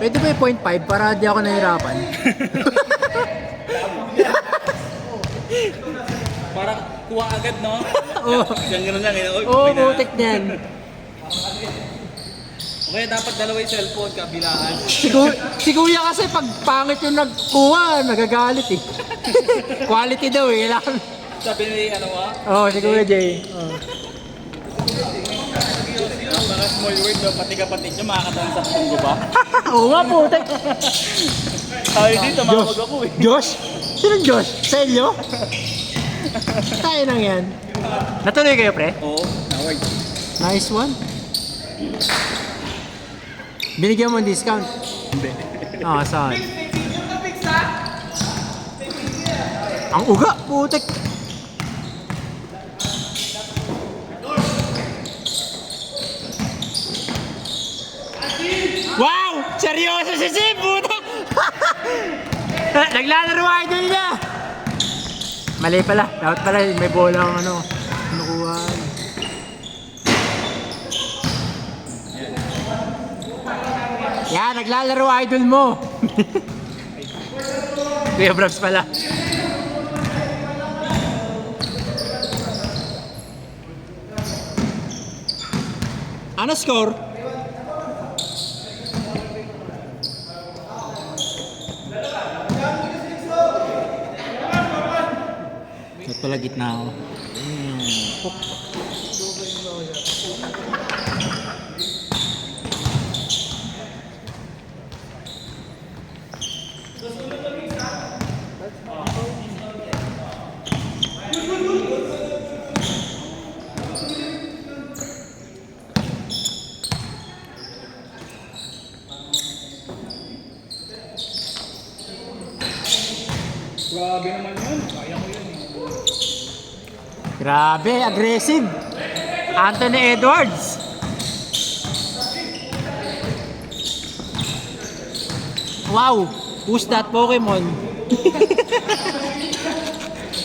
Pwede ba yung 0.5 para di ako nahirapan? Para kuha agad, no? Oo. Isang gano'n lang, eh. Oo, putik niyan. Okay, dapat dalawa yung cellphone, kabilaan. Si kuya kasi pag pangit yung nagkuha, nagagalit eh. Quality daw eh, kailangan. Sabi ni, ano ba? Oo, si Kuya Jay. Oo. Mga small word, no? Pati kapatid nyo, makakatansap ko ba? Oo nga putik. Sabi dito, tumawag ako eh. Josh? Sinong Josh? Sa inyo? Tayo nang yan. Natuloy kayo, pre? Oo, nawag. Nice one. Binigyan mo ng discount? Hindi. Ah, saan? Ang uga, putik. Wow! Seryoso si Sim, puta! Naglalaro idol niya! Mali pala. Dapat pala may bola ang ano. Nakuha. Yan, naglalaro idol mo. Kuya Brabs pala. Ano score? Ba't pala gitna ako? Grabe naman yun. Kaya ko yun eh. Grabe, aggressive. Anthony Edwards. Wow, who's that Pokemon?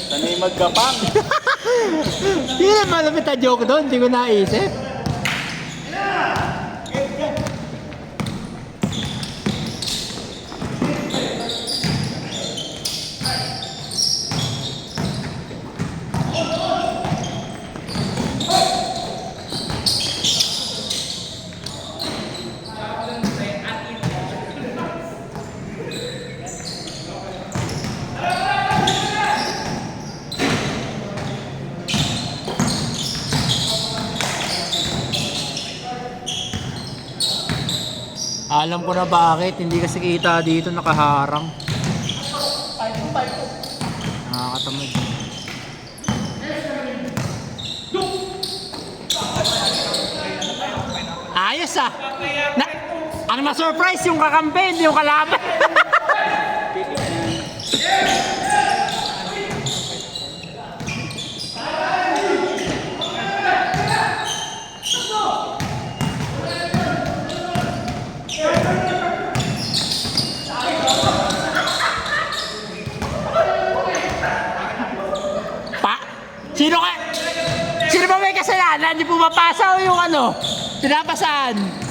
Sanay magkapang. Hindi na malapit na joke doon, hindi ko naisip. Alam ko na bakit, hindi kasi kita dito nakaharang. Nakakatamad. Ayos ah! Ang na-surprise yung kakampi, hindi yung kalaban. Sino ka? Sino ba may kasalanan? Hindi pumapasa o yung ano? Pinapasaan?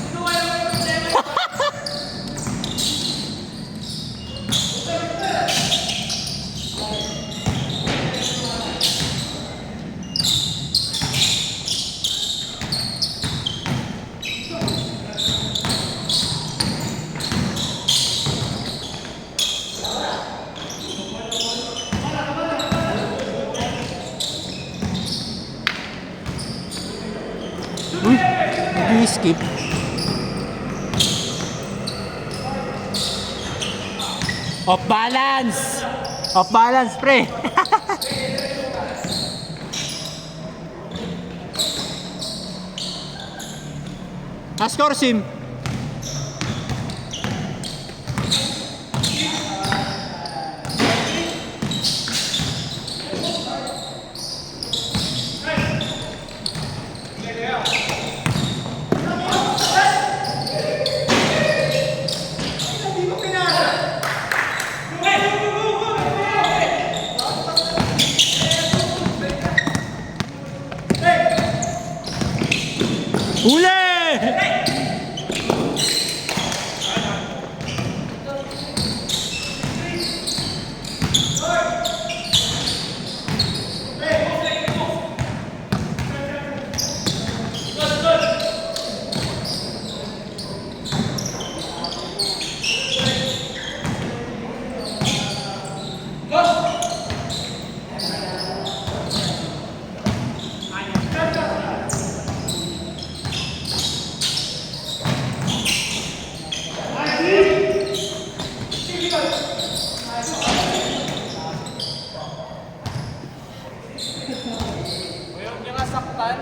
Uy, nag-skip. Off balance! Off balance, pre! Na-score, Sim. Huli! nasaktan.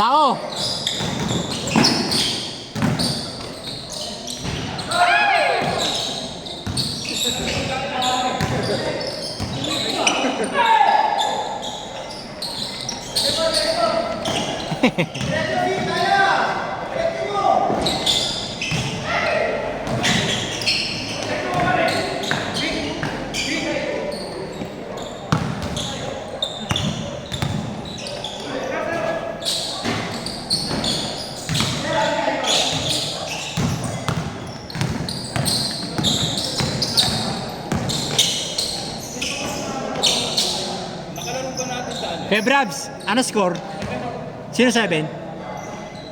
Nako! Nakalaro ba natin sa ano? Hey Brabs, ano score? Sino 7?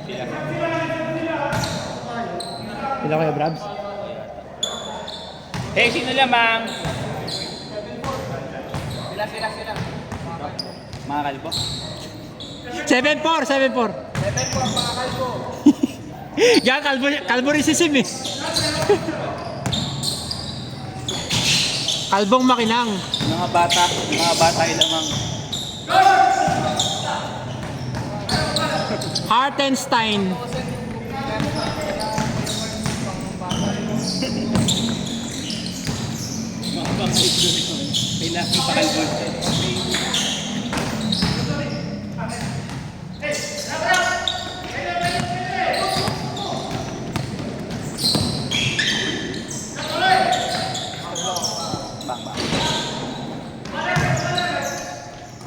Sila. Sila kayo Brabs? Hey, sino lamang? Sila. Mga kalbo. 7-4, 7-4. 7 po ang mga kalbo. Yan, kalbo rin si Sim eh. Kalbong makinang. Mga bata lamang. Hartenstein. Mga bangkit doon ito. May laki pa kalbo.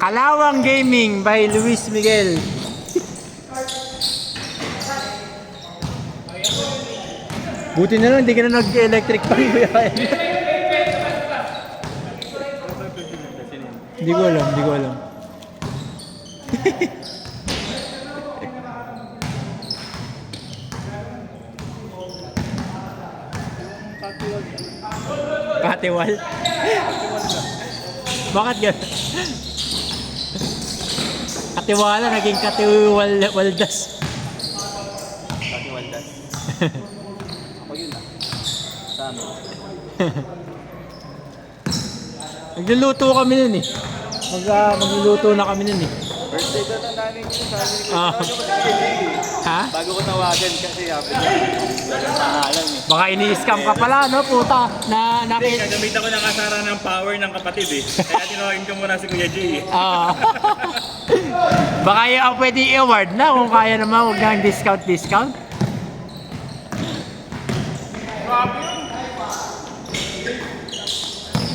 Kalawang Gaming by Luis Miguel. Buti na lang, hindi ka na nag-electric pa rin. Hindi ko alam. Katiwal. Bakit gano'n? Katiwala, naging katiwaldas. Katiwaldas. Ako yun ah. Sa amin. Nagluluto kami nun eh. Magluluto na kami nun eh. Birthday daw ng nanay ko. Sabi ko, Ah. ano ko si Ha? bago ko tawagan kasi sabi ko, walang pangalan eh. Baka ini-scam ka pala, no, puta? Na Hindi, nakita. gagamit ako ng kasara ng power ng kapatid eh. Kaya tinawagin ko muna si Kuya J eh. Oo. Baka yung pwede i-award na kung kaya naman, huwag nang discount.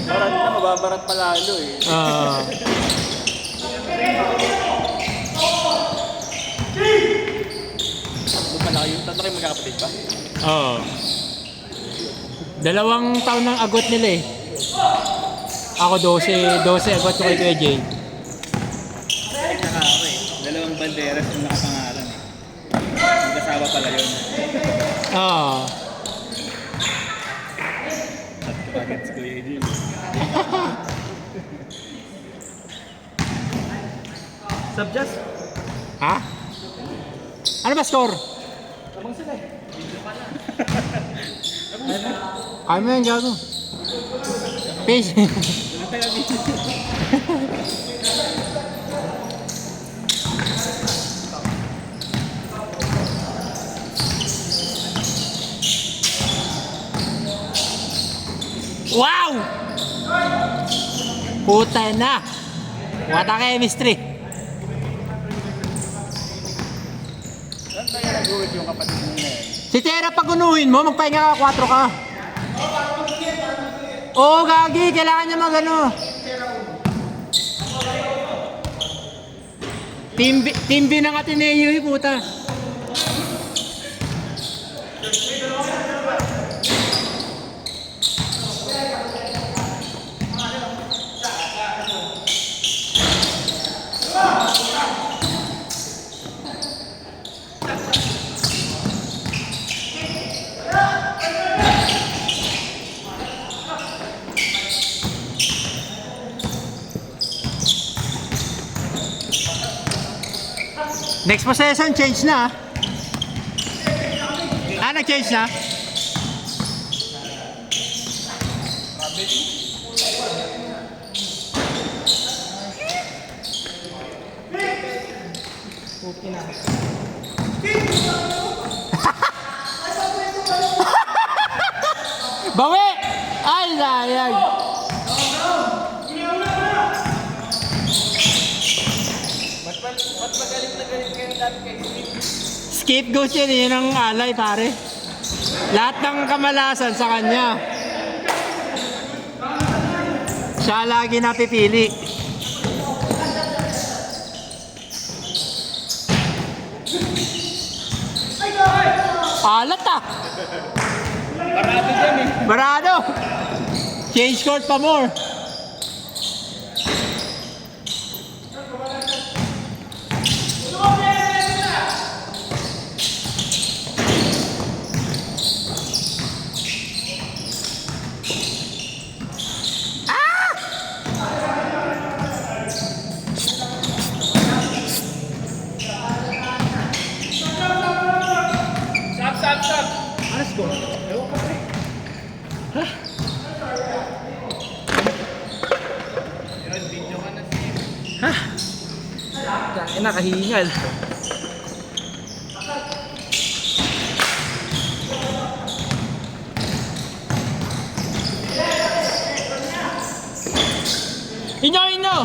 Barat na, mababarat pa lalo eh. Ano pala kayo? Tatlo kayo magkakapatid ba? Oo. 2 taon ng agot nila eh. Ako 12 agot ko kay Kuya Jay. Saka ako eh. 2 banderas yung nakapangalan eh. Magkasawa pala yun. Oo. At kapagad si Kuya J. Subjust? Ha? Ano ba score? Abang sila eh. Kaya mo yan, gago. Peace. Wow! Puta na! What a chemistry! Saan tayo nag-uwid yung kapatid mo na yun? Si Tera, pag unuhin mo, magpahinga ka, 4 ka. Oo, gagi, kailangan niya magano. Team B ng Ateneo, puta. Next possession, change na. Nag-change na? Okay na. Bawi! Ay, sayang. Ba't magalit na galit kayo dati kay Steve? Scapegoat yun ang alay, pare. Lahat ng kamalasan sa kanya. Siya lagi napipili. Alat ah! Parado dyan eh. Barado! Change court pa more. Stop! Aras ko. Ewan ka pre. Yun, video ka na Steve. Nakahingal. Inyo!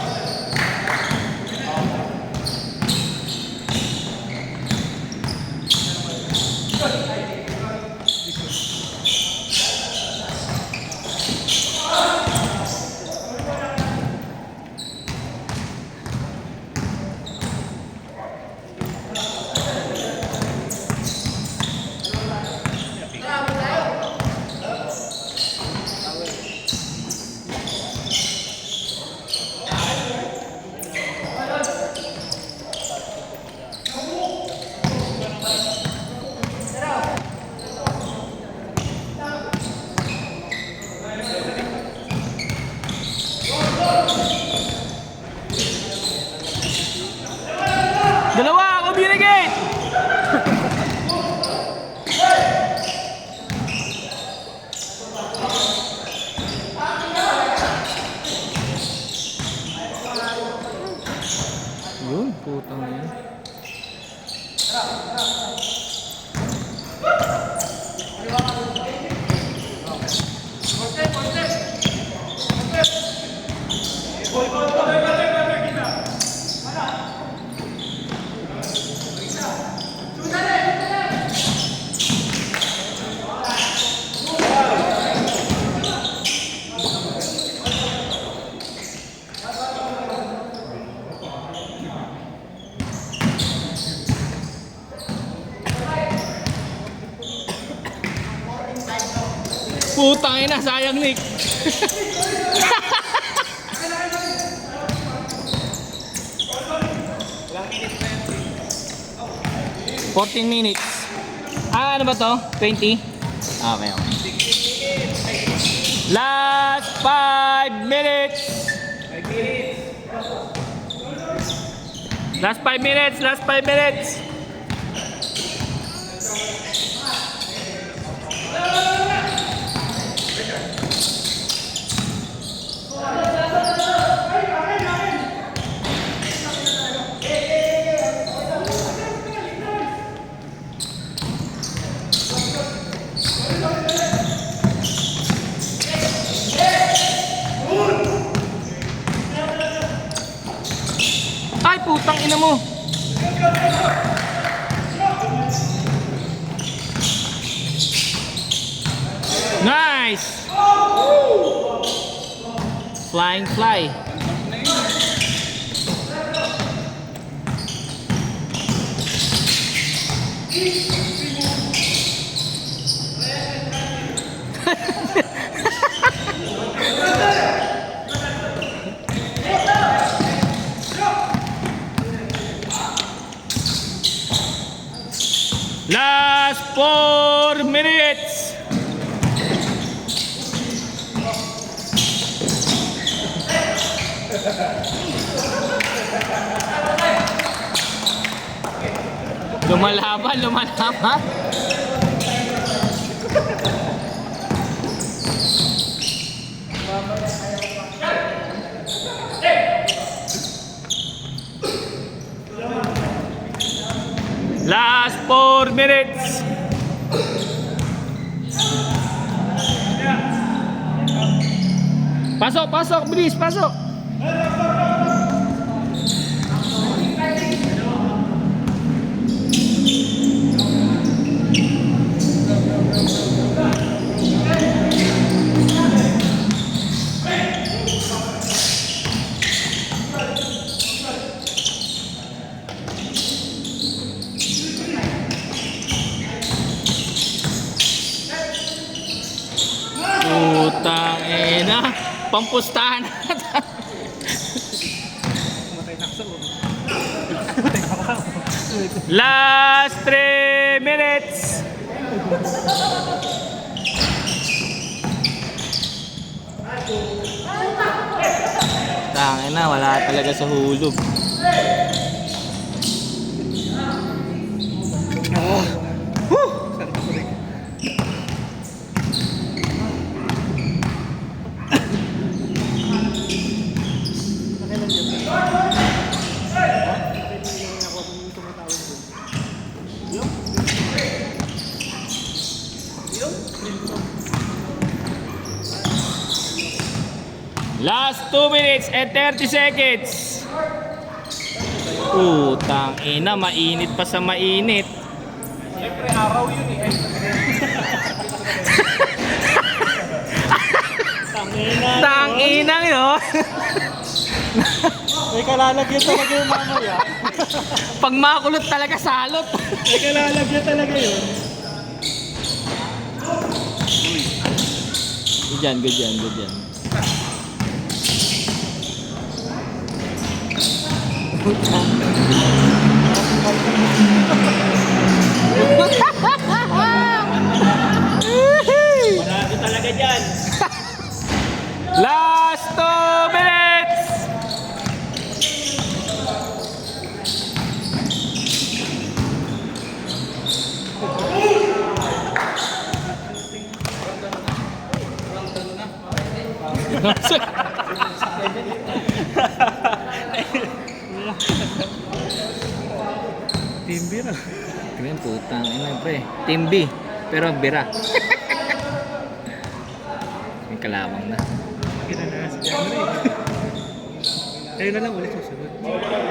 Dalawa, communicate! Yun, putang yan. Putang ina, sayang Nick. Ilang minutes na yan Steve? 14 minutes. Ano ba to? 20? Okay. Last 5 minutes. 5 minutes. Last 5 minutes. Last 5 minutes. Ay, putang ina mo. Nice. Flying fly. Last 4 minutes. Lumalaban, lumalaban. Last 4 minutes. Pasok, pasok, bilis, pasok. Putang ina. Pampustahan natin. Last 3 minutes. Tangin na, wala talaga sa hulog. Last 2 minutes and 30 seconds. Putang ina, mainit pa sa mainit. Siyempre araw yun eh. Tang inang yun. May kalalagyan talaga yung mamaya. Pag makulot talaga salot. May kalalagyan talaga yun. Good yan, good yan, good yan. Marami talaga dyan. Last 2 minutes. Team beer ah. Kaya putang ina pre. Team B. Pero bira. May kalawang na. Kita na si Jamre. Kayo na lang ulit susunod.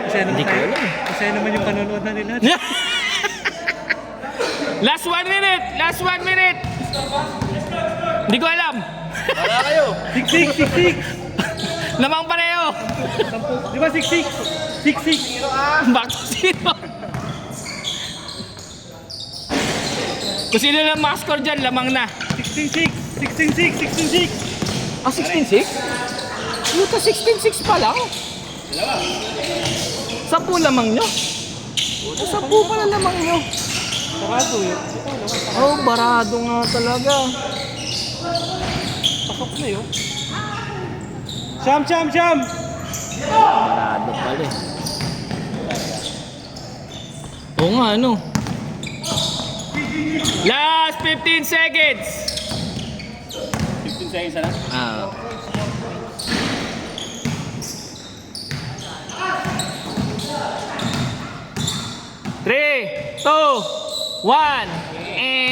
Hindi ko alam eh. Kasi naman yung panonood na nila. Last 1 minute! Last 1 minute! Hindi ko alam. Wala kayo. 6-6. Lamang pareho. Di ba 6-6? 6-6. Back to zero. Kung sino lang makascore dyan, lamang na. 16-6. 16-6. 16-6. Ah, 16-6? Luta, 16-6 pa lang. 10 lamang nyo. 10 pala lamang nyo. Sarado eh. Oh, barado nga talaga. Pasok na yun. Sham! Barado pala eh. Oo nga, ano? Last 15 seconds. 15 seconds na lang? Ah. Three, 2, 1, and